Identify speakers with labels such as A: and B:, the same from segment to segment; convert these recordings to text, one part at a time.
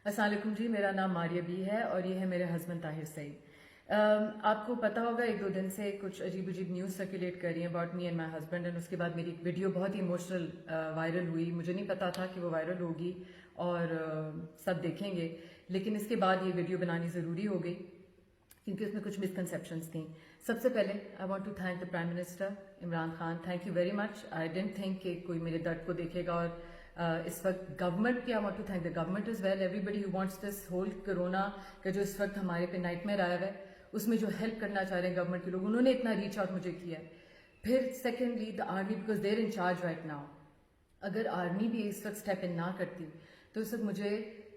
A: السلام علیکم جی، میرا نام ماریہ بی ہے اور یہ ہے میرے ہسبینڈ طاہر سعید. آپ کو پتا ہوگا ایک دو دن سے کچھ عجیب عجیب نیوز سرکولیٹ کر رہی ہیں about me and my husband, and اس کے بعد میری ایک ویڈیو بہت ہی ایموشنل وائرل ہوئی. مجھے نہیں پتا تھا کہ وہ وائرل ہوگی اور سب دیکھیں گے، لیکن اس کے بعد یہ ویڈیو بنانی ضروری ہو گئی کیونکہ اس میں کچھ مسکنسیپشنس تھیں. سب سے پہلے I want to thank the prime minister Imran Khan. Thank you very much. I don't think کہ کوئی میرے درد کو دیکھے گا. اور اس وقت گورنمنٹ کی I want to thank the government as well. Everybody who wants this whole corona کا جو اس وقت ہمارے پہ نائٹ میئر آیا ہوا ہے، اس میں جو ہیلپ کرنا چاہ رہے ہیں گورنمنٹ کے لوگ، انہوں نے اتنا ریچ آؤٹ مجھے کیا ہے. پھر secondly the army, because there in charge right now. اگر آرمی بھی اس وقت اسٹیپ ان نہ کرتی تو اس وقت مجھے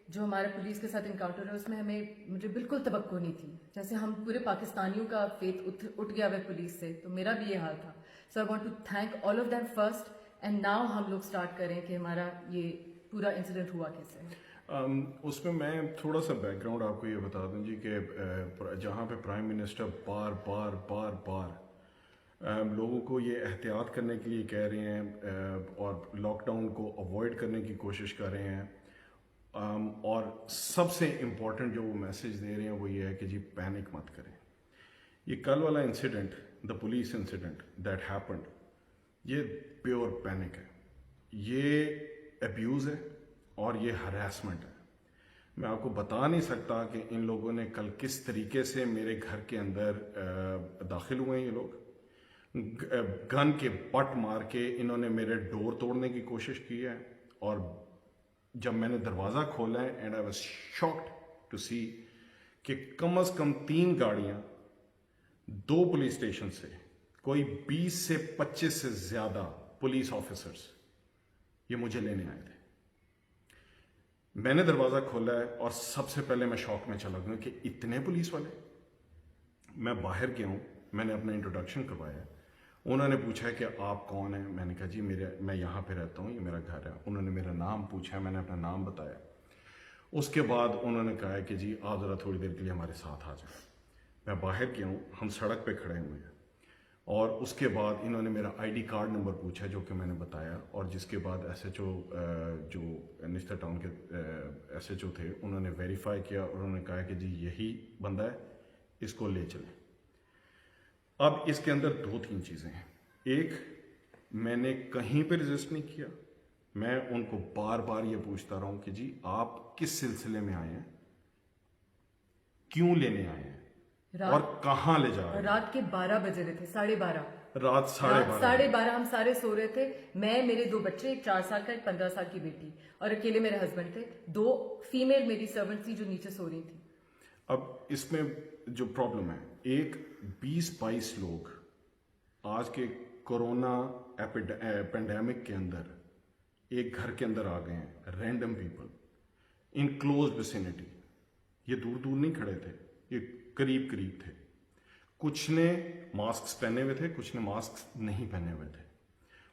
A: جو ہمارا پولیس کے ساتھ انکاؤنٹر ہے اس میں مجھے بالکل توقع نہیں تھی. جیسے ہم پورے پاکستانیوں کا فیتھ اٹھ گیا ہوا ہے پولیس سے، تو میرا بھی یہ حال تھا. So I want to thank all of them first, and now ہم لوگ اسٹارٹ کریں کہ ہمارا یہ پورا انسیڈنٹ ہوا کیسے.
B: اس میں تھوڑا سا بیک گراؤنڈ آپ کو یہ بتا دوں جی کہ جہاں پہ پرائم منسٹر بار بار بار بار لوگوں کو یہ احتیاط کرنے کے لیے کہہ رہے ہیں اور لاک ڈاؤن کو اوائڈ کرنے کی کوشش کر رہے ہیں، اور سب سے امپورٹنٹ جو وہ میسیج دے رہے ہیں وہ یہ ہے کہ جی پینک مت کریں. یہ کل والا incident, the police incident that happened, یہ پیور پینک ہے، یہ ابیوز ہے اور یہ ہراسمنٹ ہے. میں آپ کو بتا نہیں سکتا کہ ان لوگوں نے کل کس طریقے سے میرے گھر کے اندر داخل ہوئے ہیں. یہ لوگ گن کے بٹ مار کے انہوں نے میرے ڈور توڑنے کی کوشش کی ہے، اور جب میں نے دروازہ کھولا ہے and I was shocked to see کہ کم از کم 3 گاڑیاں 2 پولیس اسٹیشن سے، کوئی 20 سے 25 سے زیادہ پولیس آفیسرز یہ مجھے لینے آئے تھے. میں نے دروازہ کھولا ہے اور سب سے پہلے میں شوق میں چلا گیا کہ اتنے پولیس والے. میں باہر گیا ہوں، میں نے اپنا انٹروڈکشن کروایا. انہوں نے پوچھا کہ آپ کون ہیں. میں نے کہا جی میں یہاں پہ رہتا ہوں، یہ میرا گھر ہے. انہوں نے میرا نام پوچھا، میں نے اپنا نام بتایا. اس کے بعد انہوں نے کہا کہ جی آپ ذرا تھوڑی دیر کے لیے ہمارے ساتھ آ جائیں. میں باہر گیا ہوں، ہم سڑک پہ کھڑے ہوئے ہیں، اور اس کے بعد انہوں نے میرا آئی ڈی کارڈ نمبر پوچھا جو کہ میں نے بتایا. اور جس کے بعد ایس ایچ او جو نشتر ٹاؤن کے ایس ایچ او تھے، انہوں نے ویریفائی کیا اور انہوں نے کہا کہ جی یہی بندہ ہے، اس کو لے چلیں. اب اس کے اندر 2-3 چیزیں ہیں. ایک، میں نے کہیں پہ رجسٹ نہیں کیا. میں ان کو بار بار یہ پوچھتا رہا ہوں کہ جی آپ کس سلسلے میں آئے ہیں، کیوں لینے آئے ہیں اور کہاں لے جا رہے ہیں.
A: رات کے 12 بجے رہے تھے، 12:30.
B: رات 12:30
A: 12:30 ہم سارے سو رہے تھے. میں، میرے 2 بچے، ایک 4 سال کا، ایک 15 سال کی بیٹی، اور اکیلے میرے ہسبینڈ تھے. 2 فیمیل میری سرونٹ تھی جو نیچے سو رہی تھی.
B: اب اس میں جو پرابلم ہے، ایک 20-22 لوگ آج کے کورونا پینڈیمک کے اندر ایک گھر کے اندر آ گئے ہیں. Random people in close vicinity. یہ دور دور نہیں کھڑے تھے، یہ قریب قریب تھے. کچھ نے ماسکس پہنے ہوئے تھے، کچھ نے ماسکس نہیں پہنے ہوئے تھے.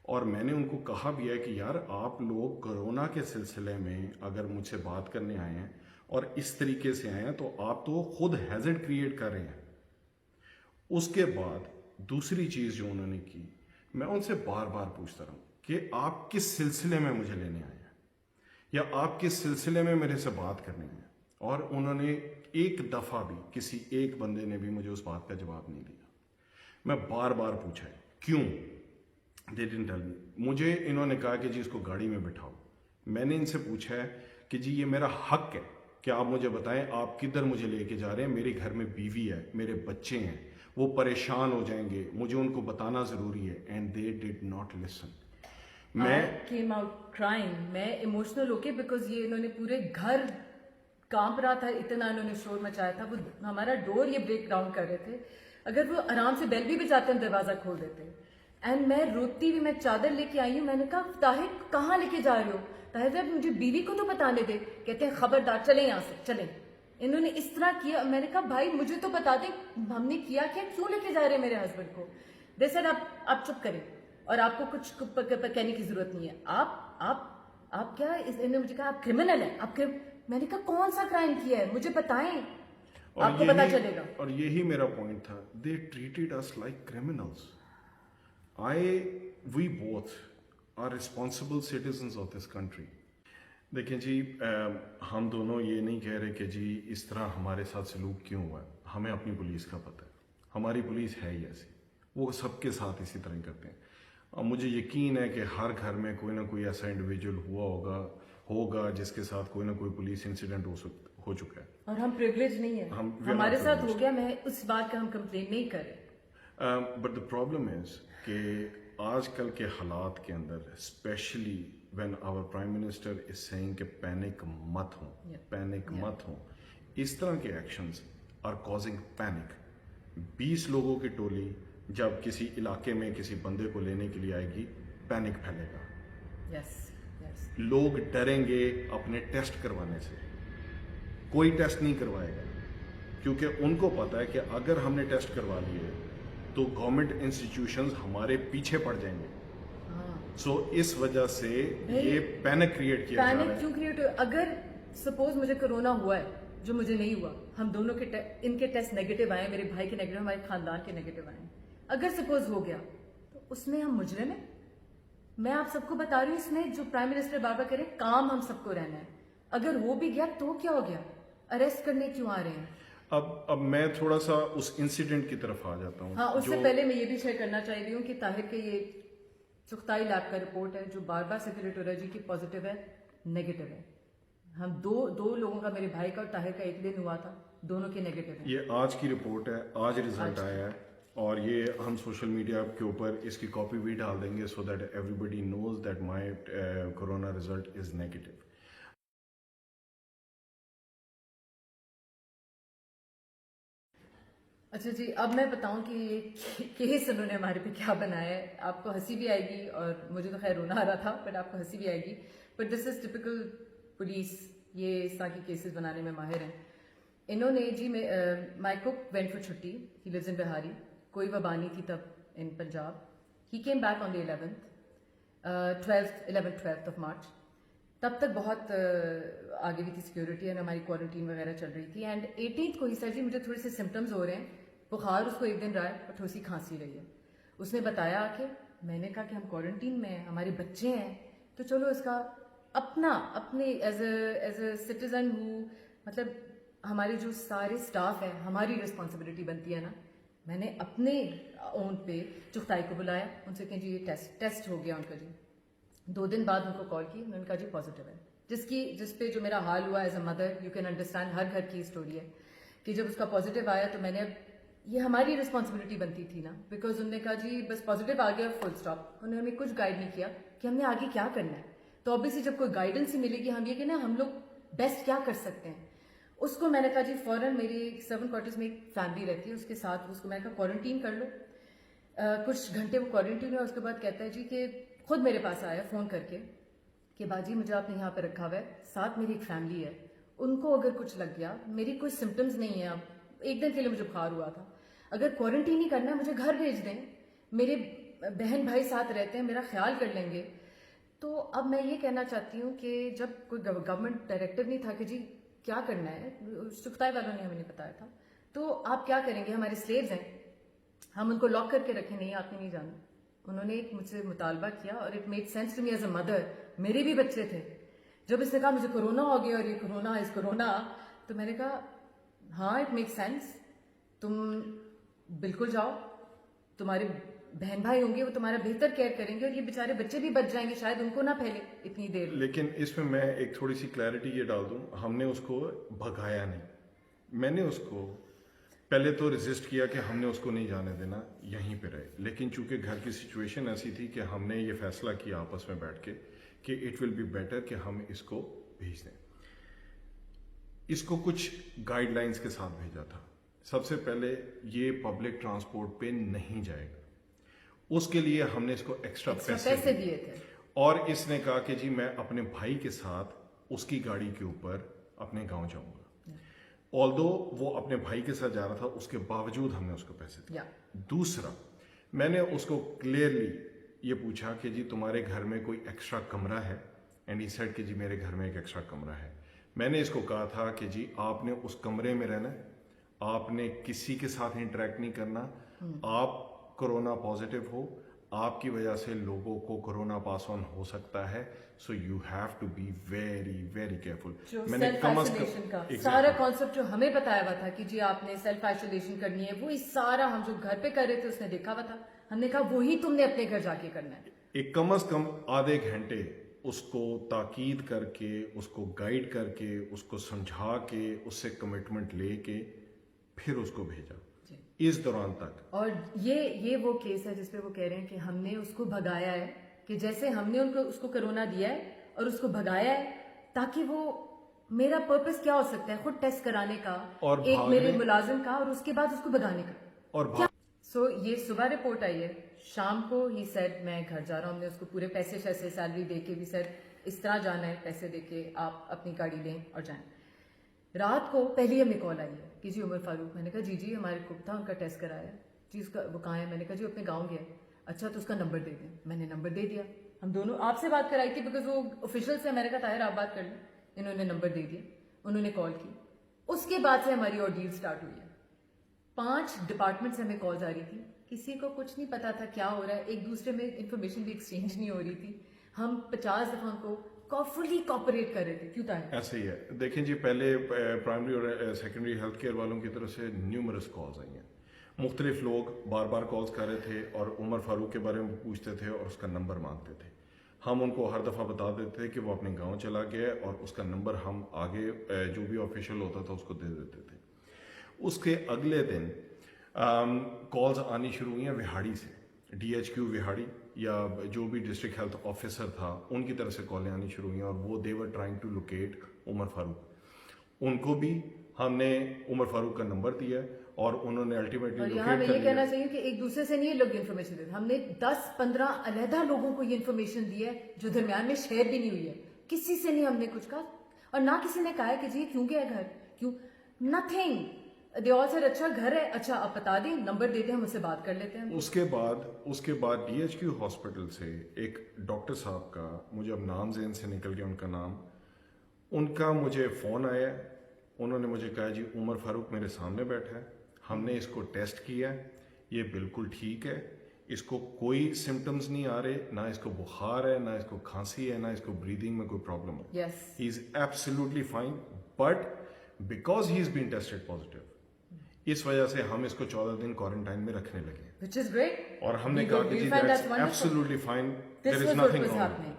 B: اور میں نے ان کو کہا بھی ہے کہ یار آپ لوگ کرونا کے سلسلے میں اگر مجھ سے بات کرنے آئے ہیں اور اس طریقے سے آئے ہیں تو آپ تو خود ہیزرڈ کریٹ کر رہے ہیں. اس کے بعد دوسری چیز جو انہوں نے کی، میں ان سے بار بار پوچھتا رہا ہوں کہ آپ کس سلسلے میں مجھے لینے آئے ہیں یا آپ کس سلسلے میں میرے سے بات کرنے ہیں. اور انہوں نے ایک دفعہ بھی، کسی ایک بندے نے بھی مجھے اس بات کا جواب نہیں دیا. میں بار بار پوچھا ہے کیوں. They didn't tell me. مجھے انہوں نے کہا کہ جی اس کو گاڑی میں بٹھاؤ. میں نے ان سے پوچھا ہے کہ جی یہ میرا حق ہے کہ آپ مجھے بتائیں آپ کدھر مجھے لے کے جا رہے ہیں. میرے گھر میں بیوی ہے، میرے بچے ہیں، وہ پریشان ہو جائیں گے، مجھے ان کو بتانا ضروری ہے. And they did not listen.
A: میں came out crying. میں ایموشنل ہو کے، بیکاز یہ انہوں نے پورے گھر کانپ رہا تھا، اتنا انہوں نے شور مچایا تھا. وہ ہمارا ڈور یہ بریک ڈاؤن کر رہے تھے. اگر وہ آرام سے بیل بھی بجاتے ہم دروازہ کھول دیتے. اینڈ میں روتی ہوئی، میں چادر لے کے آئی ہوں. میں نے کہا طاہر کہاں لے کے جا رہے ہو؟ طاہر صاحب مجھے بیوی کو تو بتانے دے. کہتے ہیں خبردار، چلیں یہاں سے، چلیں. انہوں نے اس طرح کیا. میں نے کہا بھائی مجھے تو بتا دیں ہم نے کیا کیا، کیوں لے کے جا رہے ہیں میرے ہسبینڈ کو. دے سیڈ آپ چپ کریں اور آپ کو کچھ کہنے کی ضرورت نہیں ہے. آپ کیا، انہوں نے مجھے کہا آپ کرمنل ہیں. میں نے کہا کون سا کرائم کیا ہے مجھے بتائیں، آپ کو پتا چلے گا.
B: اور یہی میرا پوائنٹ تھا. They treated us like criminals. We both are responsible citizens of this country. دیکھیں جی ہم دونوں یہ نہیں کہہ رہے کہ جی اس طرح ہمارے ساتھ سلوک کیوں ہوا ہے. ہمیں اپنی پولیس کا پتہ ہے, ہماری پولیس ہے ہی ایسی, وہ سب کے ساتھ اسی طرح ہی کرتے ہیں. اب مجھے یقین ہے کہ ہر گھر میں کوئی نہ کوئی ایسا انڈیویجول ہوگا جس کے ساتھ کوئی نہ کوئی پولیس انسیڈنٹ ہو چکا ہے.
A: اور ہم پریویلیج نہیں ہیں, ہمارے ساتھ ہو گیا, میں اس بات کا ہم کمپلین نہیں کر رہے.
B: بٹ دا پرابلم از کہ آج کل کے حالات کے اندر specially when our prime minister is saying کہ پینک مت ہوں, اس طرح کے ایکشنز آر کازنگ پینک. 20 لوگوں کی ٹولی جب کسی علاقے میں کسی بندے کو لینے کے لیے آئے گی, پینک پھیلے گا, لوگ ڈریں گے اپنے ٹیسٹ کروانے سے. کوئی ٹیسٹ نہیں کروائے گا کیونکہ ان کو پتا ہے کہ اگر ہم نے ٹیسٹ کروا لیے تو گورنمنٹ انسٹیٹیوشنز ہمارے پیچھے پڑ جائیں گے. سو اس وجہ سے یہ پینک کریٹ کیا جا رہا ہے.
A: پینک کیوں کریٹ؟ اگر سپوز مجھے کرونا ہوا ہے, جو مجھے نہیں ہوا, ہم دونوں کے ان کے ٹیسٹ نیگیٹو آئے, میرے بھائی کے نیگیٹو, ہمارے خاندان کے نیگیٹو آئے, اگر سپوز ہو گیا تو اس میں ہم مجرم ہیں. میں آپ سب کو بتا رہی ہوں, اس میں جو پرائم منسٹر بار بار کرے کام ہم سب کو رہنا ہے. اگر وہ بھی گیا تو کیا ہو گیا, اریسٹ کرنے کیوں آ رہے ہیں؟
B: اب میں تھوڑا سا اس انسیڈنٹ کی طرف آ جاتا ہوں.
A: ہاں, اس سے پہلے میں یہ بھی شیئر کرنا چاہ رہی ہوں کہ طاہر کے یہ چغتائی لیب کا رپورٹ ہے جو بار بار سرکولیٹ ہو رہا ہے جی کہ پازیٹیو ہے, نیگیٹو ہے. ہم دو لوگوں کا, میرے بھائی کا اور طاہر کا ایک دن ہوا تھا, دونوں کے نیگیٹو ہیں.
B: یہ آج کی رپورٹ ہے, آج ریزلٹ آیا ہے, اور یہ ہم سوشل میڈیا کے اوپر اس کی کاپی بھی ڈال دیں گے so that everybody knows that my corona result is negative.
A: اچھا جی, اب میں بتاؤں کہ یہ کیس انہوں نے ہمارے پہ کیا بنایا ہے. آپ کو ہنسی بھی آئے گی اور مجھے تو خیر رونا آ رہا تھا, بٹ آپ کو ہنسی بھی آئے گی. But this is typical police, یہ اس طرح کی کیسز بنانے میں ماہر ہیں. انہوں نے جی مائی کک وینٹ فار چھٹی, ہی لیوز ان بہاری, کوئی وبا نہیں تھی تب in Punjab. He came back on the 11th of March. تب تک بہت آگے بھی تھی سیکورٹی, اور ہماری کوارنٹین وغیرہ چل رہی تھی. اینڈ 18th کو ہی سر جی مجھے تھوڑے سے سمٹمز ہو رہے ہیں, بخار اس کو ایک دن رہا ہے اور تھوڑی سی کھانسی رہی ہے. اس نے بتایا کہ میں نے کہا کہ ہم کوارنٹین میں ہیں, ہمارے بچے ہیں, تو چلو اس کا اپنے ایز اے سٹیزن ہو, مطلب ہمارے جو سارے اسٹاف ہیں, ہماری رسپانسبلٹی بنتی ہے نا. میں نے اپنے اون پہ چغتائی کو بلایا, ان سے کہ جی یہ ٹیسٹ ہو گیا ان کا. جی 2 دن بعد ان کو کال کی, انہوں نے کہا جی پازیٹیو ہے. جس پہ جو میرا حال ہوا as a mother, you can understand, ہر گھر کی اسٹوری ہے کہ جب اس کا پازیٹیو آیا تو میں نے, یہ ہماری رسپانسبلٹی بنتی تھی نا, بیکاز انہوں نے کہا جی بس پازیٹیو آ گیا فل اسٹاپ. انہوں نے ہمیں کچھ گائیڈ نہیں کیا کہ ہم نے آگے کیا کرنا ہے. تو obviously جب کوئی گائیڈنس ہی ملے گی, ہم یہ کہ نا ہم لوگ بیسٹ کیا کر سکتے ہیں. اس کو میں نے کہا جی فوراً, میری 7 کوارٹرز میں ایک فیملی رہتی ہے, اس کے ساتھ اس کو میں نے کہا کوارنٹین کر لو. کچھ گھنٹے وہ کوارنٹین ہوا, اس کے بعد کہتا ہے جی کہ خود میرے پاس آیا فون کر کے کہ باجی مجھے آپ نے یہاں پہ رکھا ہوا ہے, ساتھ میری ایک فیملی ہے, ان کو اگر کچھ لگ گیا, میری کوئی سمٹمز نہیں ہیں, اب 1 دن کے لیے مجھے بخار ہوا تھا, اگر کوارنٹین ہی کرنا ہے مجھے گھر بھیج دیں, میرے بہن بھائی ساتھ رہتے ہیں, میرا خیال کر لیں گے. تو اب میں یہ کہنا چاہتی ہوں کہ جب کوئی گورنمنٹ ڈائریکٹو نہیں تھا کہ جی کیا کرنا ہے, چغتائی والوں نے ہمیں نہیں بتایا تھا, تو آپ کیا کریں گے, ہمارے سلیوز ہیں, ہم ان کو لاک کر کے رکھیں, نہیں آپ نے نہیں جانا. انہوں نے ایک مجھ سے مطالبہ کیا اور it made sense to me as a mother, میرے بھی بچے تھے. جب اس نے کہا مجھے کورونا ہو گیا اور یہ کورونا, تو میں نے کہا ہاں اٹ میک سینس, تم بالکل جاؤ, تمہارے بہن بھائی ہوں گے, وہ تمہارا بہتر کیئر کریں گے, اور یہ بیچارے بچے بھی بچ جائیں گے, شاید ان کو نہ پھیلے اتنی دیر.
B: لیکن اس میں میں ایک تھوڑی سی کلیئرٹی یہ ڈال دوں, ہم نے اس کو بھگایا نہیں, میں نے اس کو پہلے تو ریزسٹ کیا کہ ہم نے اس کو نہیں جانے دینا, یہیں پہ رہے. لیکن چونکہ گھر کی سچویشن ایسی تھی کہ ہم نے یہ فیصلہ کیا آپس میں بیٹھ کے کہ اٹ ول بی بیٹر کہ ہم اس کو بھیج دیں. اس کو کچھ گائیڈ لائنس کے ساتھ بھیجا تھا. سب سے پہلے یہ پبلک ٹرانسپورٹ پہ نہیں جائے گا, اس کے لیے ہم نے اس کو ایکسٹرا پیسے
A: دیے تھے,
B: اور اس نے کہا کہ جی میں اپنے بھائی کے ساتھ اس کی گاڑی کے اوپر اپنے گاؤں جاؤں گا. آلدو وہ اپنے بھائی کے ساتھ جا رہا تھا, اس کے باوجود ہم نے اس کو پیسے دیے. دوسرا, میں نے اس کو کلیئرلی یہ پوچھا کہ جی تمہارے گھر میں کوئی ایکسٹرا کمرہ ہے, اینڈ ہی سیڈ کہ جی میرے گھر میں ایک ایکسٹرا کمرہ ہے. میں نے اس کو کہا تھا کہ جی آپ نے اس کمرے میں رہنا ہے, آپ نے کسی کے ساتھ انٹریکٹ نہیں کرنا, آپ کورونا پازیٹیو ہو, آپ کی وجہ سے لوگوں کو کورونا پاس آن ہو سکتا ہے, so you have to be very very careful.
A: جو
B: میں نے
A: سیلف
B: کم از
A: آئسولیشن کا
B: کم
A: سارا کانسیپٹ جو ہمیں بتایا ہوا تھا کہ جی آپ نے سیلف آئسولیشن کرنی ہے, وہی سارا ہم جو گھر پہ کر رہے تھے اس نے دیکھا ہوا تھا. ہم نے کہا وہی تم نے اپنے گھر جا کے کرنا ہے.
B: ایک کم از کم آدھے گھنٹے اس کو تاکید کر کے, اس کو گائیڈ کر کے, اس کو سمجھا کے, اس سے کمٹمنٹ لے کے پھر اس کو بھیجا اس دوران تک.
A: اور یہ وہ کیس ہے جس پہ وہ کہہ رہے ہیں کہ ہم نے اس کو بھگایا ہے, کہ جیسے ہم نے اس کو کرونا دیا ہے اور اس کو بھگایا ہے, تاکہ وہ میرا پرپس کیا ہو سکتا ہے خود ٹیسٹ کرانے کا,
B: اور
A: ایک میرے ملازم کا, اور اس کے بعد اس کو بھگانے کا.
B: اور
A: سو یہ صبح رپورٹ آئی ہے, شام کو ہی سیٹ میں گھر جا رہا ہوں, ہم نے اس کو پورے پیسے شیسے سیلری دے کے بھی سیٹ اس طرح جانا ہے, پیسے دے کے آپ اپنی گاڑی لیں اور جائیں. رات کو پہلی ہمیں کال آئی ہے کہ جی عمر فاروق. میں نے کہا جی ہمارے کک تھا, ان کا ٹیسٹ کرایا, جی اس کا وہ کہاں ہے. میں نے کہا جی اپنے گاؤں گیا. اچھا تو اس کا نمبر دے دیں. میں نے نمبر دے دیا. ہم دونوں آپ سے بات کرائی تھی بیکاز وہ آفیشیل سے, میں نے کہا طاہر آپ بات کر لیں. انہوں نے نمبر دے دیا, انہوں نے کال کی. اس کے بعد سے ہماری اور ڈیل سٹارٹ ہوئی ہے. 5 ڈپارٹمنٹ سے ہمیں کالز آ رہی تھی, کسی کو کچھ نہیں پتا تھا کیا ہو رہا ہے, ایک دوسرے میں انفارمیشن بھی ایکسچینج نہیں ہو رہی تھی. ہم 50 دفعہ کو فلی کوپریٹ کر رہے تھے. کیوں تھا
B: ایسے ہی ہے. دیکھیں جی, پہلے پرائمری اور سیکنڈری ہیلتھ کیئر والوں کی طرف سے نیومرس کالز آئی ہیں. مختلف لوگ بار بار کالز کر رہے تھے اور عمر فاروق کے بارے میں پوچھتے تھے اور اس کا نمبر مانگتے تھے. ہم ان کو ہر دفعہ بتا دیتے تھے کہ وہ اپنے گاؤں چلا گیا اور اس کا نمبر ہم آگے جو بھی آفیشیل ہوتا تھا اس کو دے دیتے تھے. اس کے اگلے دن کالز آنی شروع ہوئی ہیں وہاڑی سے, ڈی ایچ کیو وہاڑی یا جو بھی ڈسٹرکٹ ہیلتھ آفیسر تھا ان کی طرف سے کالیں آنی شروع ہوئی ہیں, اور وہ دے ور ٹرائنگ ٹو لوکیٹ عمر فاروق. ان کو بھی ہم نے عمر فاروق کا نمبر دیا اور انہوں نے الٹیمیٹلی
A: اور یہاں میں یہ کہنا چاہیے کہ ایک دوسرے سے نہیں لوگ انفارمیشن دیتے, ہم نے 10-15 علیحدہ لوگوں کو یہ انفارمیشن دی ہے جو درمیان میں شیئر بھی نہیں ہوئی ہے. کسی سے نہیں ہم نے کچھ کہا, اور نہ کسی نے کہا ہے کہ جی کیوں گیا گھر, کیوں, نتھنگ. دے آل سیڈ اچھا گھر ہے, اچھا آپ بتا دیں, نمبر دیتے ہیں, ہم اس سے بات کر لیتے ہیں.
B: اس کے بعد ڈی ایچ کیو ہاسپٹل سے ایک ڈاکٹر صاحب کا, مجھے اب نام ذہن سے نکل گیا ان کا نام, ان کا مجھے فون آیا. انہوں نے مجھے کہا جی عمر فاروق میرے سامنے بیٹھا ہے, ہم نے اس کو ٹیسٹ کیا ہے, یہ بالکل ٹھیک ہے, اس کو کوئی سمٹمز نہیں آ رہے, نہ اس کو بخار ہے, نہ اس کو کھانسی ہے, نہ اس کو بریدنگ میں کوئی پرابلم ہے. He is absolutely fine, but because he is been tested positive, اس وجہ سے ہم اس کو 14 دن کوارنٹائن میں رکھنے لگے.
A: Which is great.
B: اور ہم نے کہا کہ جی that's absolutely fine, there is nothing wrong.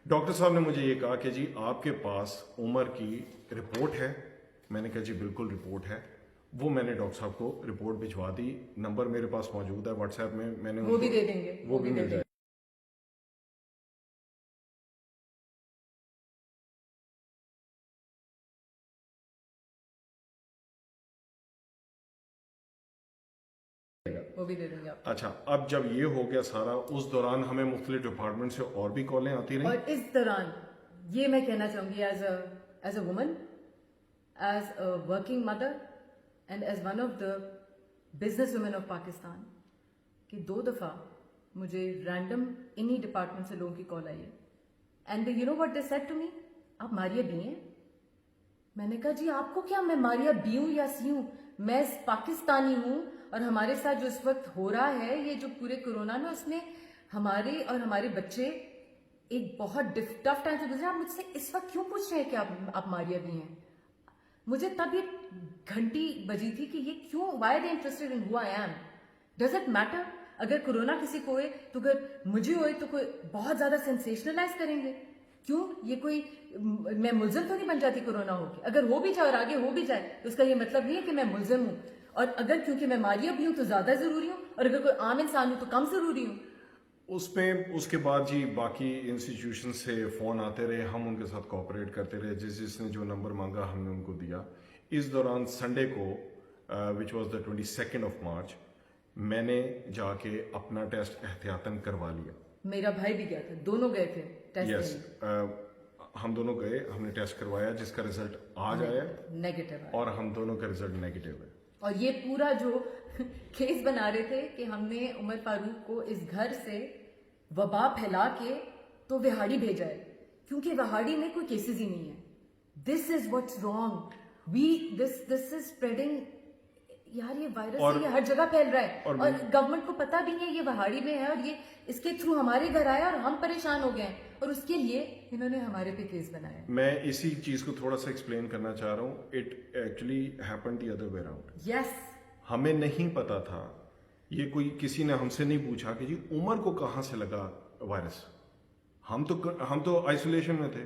B: Doctor صاحب نے مجھے یہ کہا کہ جی آپ کے پاس عمر کی رپورٹ ہے. میں نے کہا جی بالکل رپورٹ ہے. وہ میں نے ڈاکٹر صاحب کو رپورٹ بھجوا دی, نمبر میرے پاس موجود ہے واٹس ایپ میں, میں نے
A: وہ بھی دے دیں گے,
B: وہ بھی مل جائے.
A: وہ بھی دے دیں گے آپ.
B: اچھا, اب جب یہ ہو گیا سارا, اس دوران ہمیں مختلف ڈپارٹمنٹ سے اور بھی کالیں آتی رہیں.
A: اور اس دوران یہ میں کہنا چاہوں گی as a woman, as a working mother, and as one of the business woman of Pakistan, کہ 2 دفعہ مجھے رینڈم انہی ڈپارٹمنٹ سے لوگوں کی کال آئی ہے. And you know what they said to me, آپ ماریا بی ہیں. میں نے کہا جی آپ کو کیا, میں ماریا بی ہوں یا سی ہوں, میں پاکستانی ہوں, اور ہمارے ساتھ جو اس وقت ہو رہا ہے, یہ جو پورے کورونا نا, اس میں ہمارے اور ہمارے بچے ایک بہت ٹف ٹائم سے گزرے. آپ مجھ سے اس وقت کیوں پوچھ رہے ہیں کہ آپ ماریا بھی ہیں؟ مجھے تب یہ گھنٹی بجی تھی کہ یہ کیوں, why they interested in who I am. Does it matter اگر کورونا کسی کو ہوئے, تو اگر مجھے ہوئے تو کوئی بہت زیادہ سینسیشنلائز کریں گے؟ کیوں, یہ کوئی, میں ملزم تو نہیں بن جاتی کورونا ہو کے. اگر ہو بھی جائے اور آگے ہو بھی جائے تو اس کا یہ مطلب نہیں ہے کہ میں ملزم ہوں, اور اگر کیونکہ میں ماریا بھی ہوں تو زیادہ ضروری ہوں, اور اگر کوئی عام انسان ہوں تو کم ضروری ہوں.
B: اس کے بعد جی باقی انسٹیٹیوشن سے فون آتے رہے, ہم ان کے ساتھ کوآپریٹ کرتے رہے, جس نے جو نمبر مانگا ہم نے ان کو دیا. اس دوران سنڈے کو وچ واز دا 22 مارچ, میں نے جا کے اپنا ٹیسٹ احتیاطاً کروا لیا.
A: میرا بھائی بھی گیا تھا, دونوں گئے تھے ٹیسٹ.
B: یس, ہم دونوں گئے, ہم نے ٹیسٹ کروایا جس کا رزلٹ آج آیا
A: نیگیٹو,
B: اور ہم دونوں کا رزلٹ نیگیٹو ہے.
A: اور یہ پورا جو کیس بنا رہے تھے کہ ہم نے عمر فاروق کو اس گھر سے وبا پھیلا کے تو وہاڑی بھیجا ہے, کیونکہ وہاڑی میں کوئی کیسز ہی نہیں ہے. This is what's wrong. This is spreading, یار یہ وائرس ہے, یہ ہر جگہ پھیل رہا ہے,
B: اور
A: گورنمنٹ کو پتا بھی نہیں ہے یہ وہاڑی میں ہے, اور یہ اس کے تھرو ہمارے گھر آیا اور ہم پریشان ہو گئے ہیں, اور اس کے لیے انہوں نے ہمارے پہ کیس بنایا.
B: میں اسی چیز کو تھوڑا سا ایکسپلین کرنا چاہ رہا ہوں. It actually happen the other way around.
A: Yes,
B: ہمیں نہیں پتا تھا, یہ کوئی کسی نے ہم سے نہیں پوچھا کہ جی عمر کو کہاں سے لگا وائرس. ہم تو آئسولیشن میں تھے,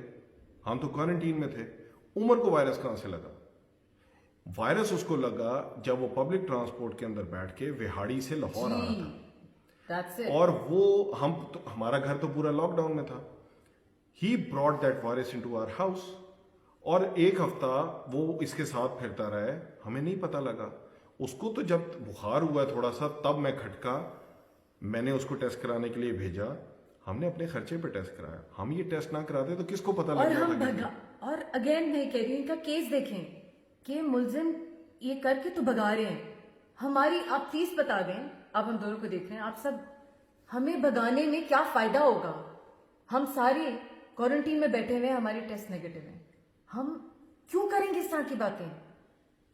B: ہم تو کوارنٹین میں تھے, عمر کو وائرس کہاں سے لگا؟ وائرس اس کو لگا جب وہ پبلک ٹرانسپورٹ کے اندر بیٹھ کے وہاڑی سے لاہور آ رہا تھا, اور وہ ہمارا گھر تو پورا لاک ڈاؤن میں تھا. He brought that virus into our house, اور ایک ہفتہ وہ اس کے ساتھ پھرتا رہا ہے, ہمیں نہیں پتا لگا. اس کو تو جب بخار ہوا تھوڑا سا تب میں کھٹکا, میں نے اس کو ٹیسٹ کرانے کے لیے بھیجا, ہم نے اپنے خرچے پہ ٹیسٹ کرایا. ہم یہ ٹیسٹ نہ کراتے تو کس کو پتا لگا؟
A: اور اگین میں کہہ رہی ہوں, ان کا کیس دیکھیں کہ ملزم یہ کر کے تو بھگا رہے ہیں ہماری. آپ پلیز بتا دیں, آپ ہم دونوں کو دیکھ رہے ہیں, آپ سب ہمیں بھگانے میں کیا فائدہ ہوگا؟ ہم سارے کوارنٹین میں بیٹھے ہوئے ہیں, ہمارے ٹیسٹ نیگیٹو ہیں, ہم کیوں کریں گے اس طرح کی باتیں؟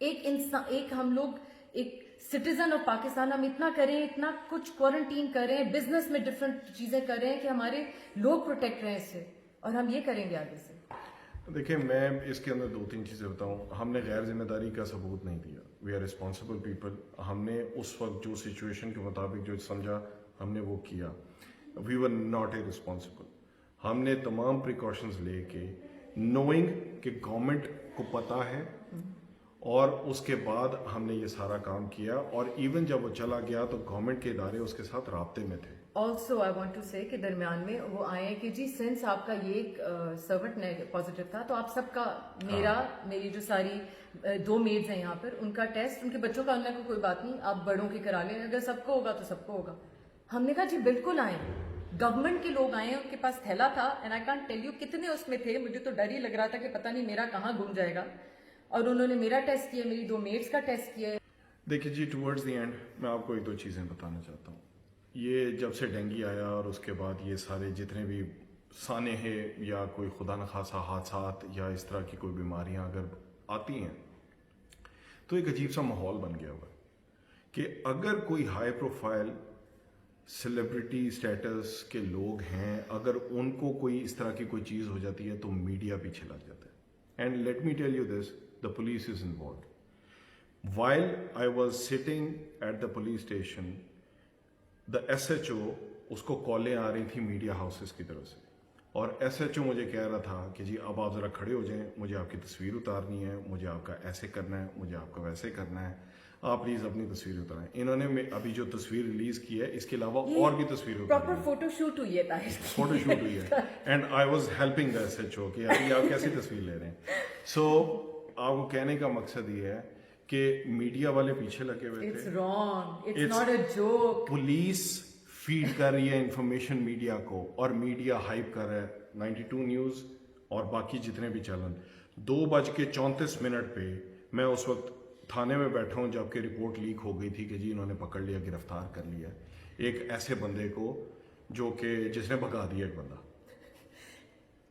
A: ایک انسان, ایک ہم لوگ ایک سٹیزن آف پاکستان, ہم اتنا کریں, اتنا کچھ کوارنٹین کریں, بزنس میں ڈفرینٹ چیزیں کریں کہ ہمارے لوگ پروٹیکٹ رہیں اس سے, اور ہم یہ کریں گے آگے سے.
B: دیکھیں, میں اس کے اندر 2-3 چیزیں بتاؤں. ہم نے غیر ذمہ داری کا ثبوت نہیں دیا. We are responsible people. ہم نے اس وقت جو سچویشن کے مطابق جو سمجھا ہم نے وہ کیا. وی ور ناٹ اے رسپانسبل. ہم نے تمام پریکاشنز لے کے, نوئنگ کہ گورنمنٹ کو پتہ ہے, اور اس کے بعد ہم نے یہ سارا کام کیا. اور ایون جب وہ چلا گیا تو گورنمنٹ کے ادارے اس کے ساتھ رابطے میں تھے.
A: آلسو آئی وانٹ ٹو سے کہ درمیان میں وہ آئے ہیں کہ جی سنس آپ کا یہ سرونٹ پازیٹیو تھا تو آپ سب کا, میری جو ساری 2 میڈز ہیں یہاں پر, ان کا ٹیسٹ, ان کے بچوں کا اللہ کو کوئی بات نہیں, آپ بڑوں کے کرا لیں, اگر سب کو ہوگا تو سب کو ہوگا. ہم نے کہا جی بالکل آئیں. گورنمنٹ کے لوگ آئے ہیں, ان کے پاس تھیلا تھا, and I can't tell you کتنے اس میں تھے, مجھے تو ڈر ہی لگ رہا تھا کہ پتہ نہیں میرا کہاں گم جائے گا, اور انہوں نے میرا ٹیسٹ کیا, میری 2 میڈس کا ٹیسٹ کیا.
B: دیکھیے جی, ٹورڈز دی اینڈ میں آپ کو 1-2 چیزیں بتانا چاہتا ہوں. یہ جب سے ڈینگی آیا اور اس کے بعد یہ سارے جتنے بھی سانحے یا کوئی خدا نخواستہ حادثات یا اس طرح کی کوئی بیماریاں اگر آتی ہیں تو ایک عجیب سا ماحول بن گیا ہوا ہے کہ اگر کوئی ہائی پروفائل سیلیبریٹی اسٹیٹس کے لوگ ہیں, اگر ان کو کوئی اس طرح کی کوئی چیز ہو جاتی ہے تو میڈیا پیچھے لگ جاتا ہے. And let me tell you this, the police is involved. While I was sitting at the police station, the SHO, اس کو کالیں آ رہی تھیں میڈیا ہاؤسز کی طرف سے, اور SHO مجھے کہہ رہا تھا کہ جی اب آپ ذرا کھڑے ہو جائیں, مجھے آپ کی تصویر اتارنی ہے, مجھے آپ کا ایسے کرنا ہے, مجھے آپ کا ویسے کرنا ہے, آپ پلیز اپنی تصویر اتاریں. انہوں نے ابھی جو تصویر ریلیز کی ہے اس کے علاوہ اور بھی تصویر اتاری
A: پراپر فوٹو شوٹ ہوئی ہے,
B: فوٹو شوٹ ہوئی ہے, and I was helping the SHO کہ ابھی آپ کیسی تصویر لے رہے ہیں. سو آپ کو کہنے کا مقصد یہ ہے کہ میڈیا والے پیچھے لگے ہوئے تھے.
A: It's wrong. It's not a joke.
B: Police feed کر رہی ہے انفارمیشن میڈیا کو, اور میڈیا ہائپ کر رہا ہے. 92 نیوز اور باقی جتنے بھی چینل, 2:34 پہ میں اس وقت تھانے میں بیٹھا ہوں جبکہ رپورٹ لیک ہو گئی تھی کہ جی انہوں نے پکڑ لیا, گرفتار کر لیا ایک ایسے بندے کو جو کہ جس نے بھگا دیا ایک بندہ.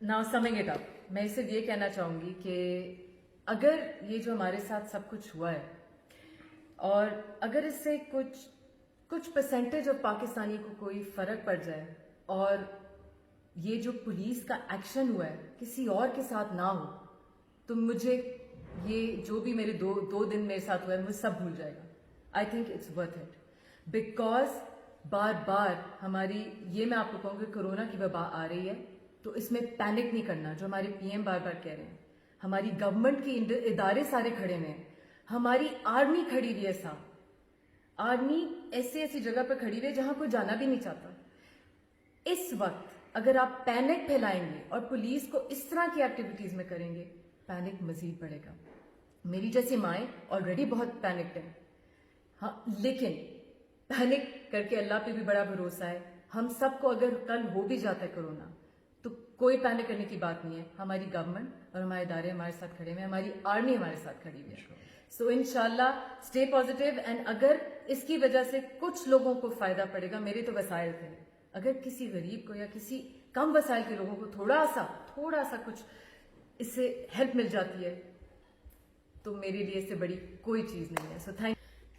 A: Now summing it up, میں صرف یہ کہنا چاہوں گی کہ اگر یہ جو ہمارے ساتھ سب کچھ ہوا ہے, اور اگر اس سے کچھ پرسنٹیج آف پاکستانی کو کوئی فرق پڑ جائے, اور یہ جو پولیس کا ایکشن ہوا ہے کسی اور کے ساتھ نہ ہو, تو مجھے یہ جو بھی میرے 2 دن میرے ساتھ ہوا ہے مجھے سب بھول جائے گا. I think it's worth it, because بار ہماری, یہ میں آپ کو کہوں کہ کورونا کی وبا آ رہی ہے تو اس میں پینک نہیں کرنا, جو ہمارے PM بار کہہ رہے ہیں. ہماری گورنمنٹ کے ادارے سارے کھڑے ہوئے ہیں, ہماری آرمی کھڑی ہوئی ہے صاحب, آرمی ایسی جگہ پہ کھڑی ہوئی ہے جہاں کوئی جانا بھی نہیں چاہتا. اس وقت اگر آپ پینک پھیلائیں گے اور پولیس کو اس طرح کی ایکٹیویٹیز میں کریں گے, پینک مزید بڑھے گا. میری جیسی مائیں آلریڈی بہت پینکڈ ہیں, ہاں, لیکن پینک کر کے اللہ پہ بھی بڑا بھروسہ ہے. ہم سب کو اگر کل ہو بھی جاتا ہے کرونا تو کوئی پینک کرنے کی بات نہیں ہے. ہماری گورنمنٹ اور ہمارے ادارے ہمارے ساتھ کھڑے ہوئے, ہماری آرمی ہمارے ساتھ کھڑی ہوئی ہے. سو انشاءاللہ اسٹے پازیٹیو. اینڈ اگر اس کی وجہ سے کچھ لوگوں کو فائدہ پڑے گا, میرے تو وسائل تھے, اگر کسی غریب کو یا کسی کم وسائل کے لوگوں کو تھوڑا سا کچھ اس سے ہیلپ مل جاتی ہے تو میرے لیے اس سے بڑی کوئی چیز نہیں ہے. سو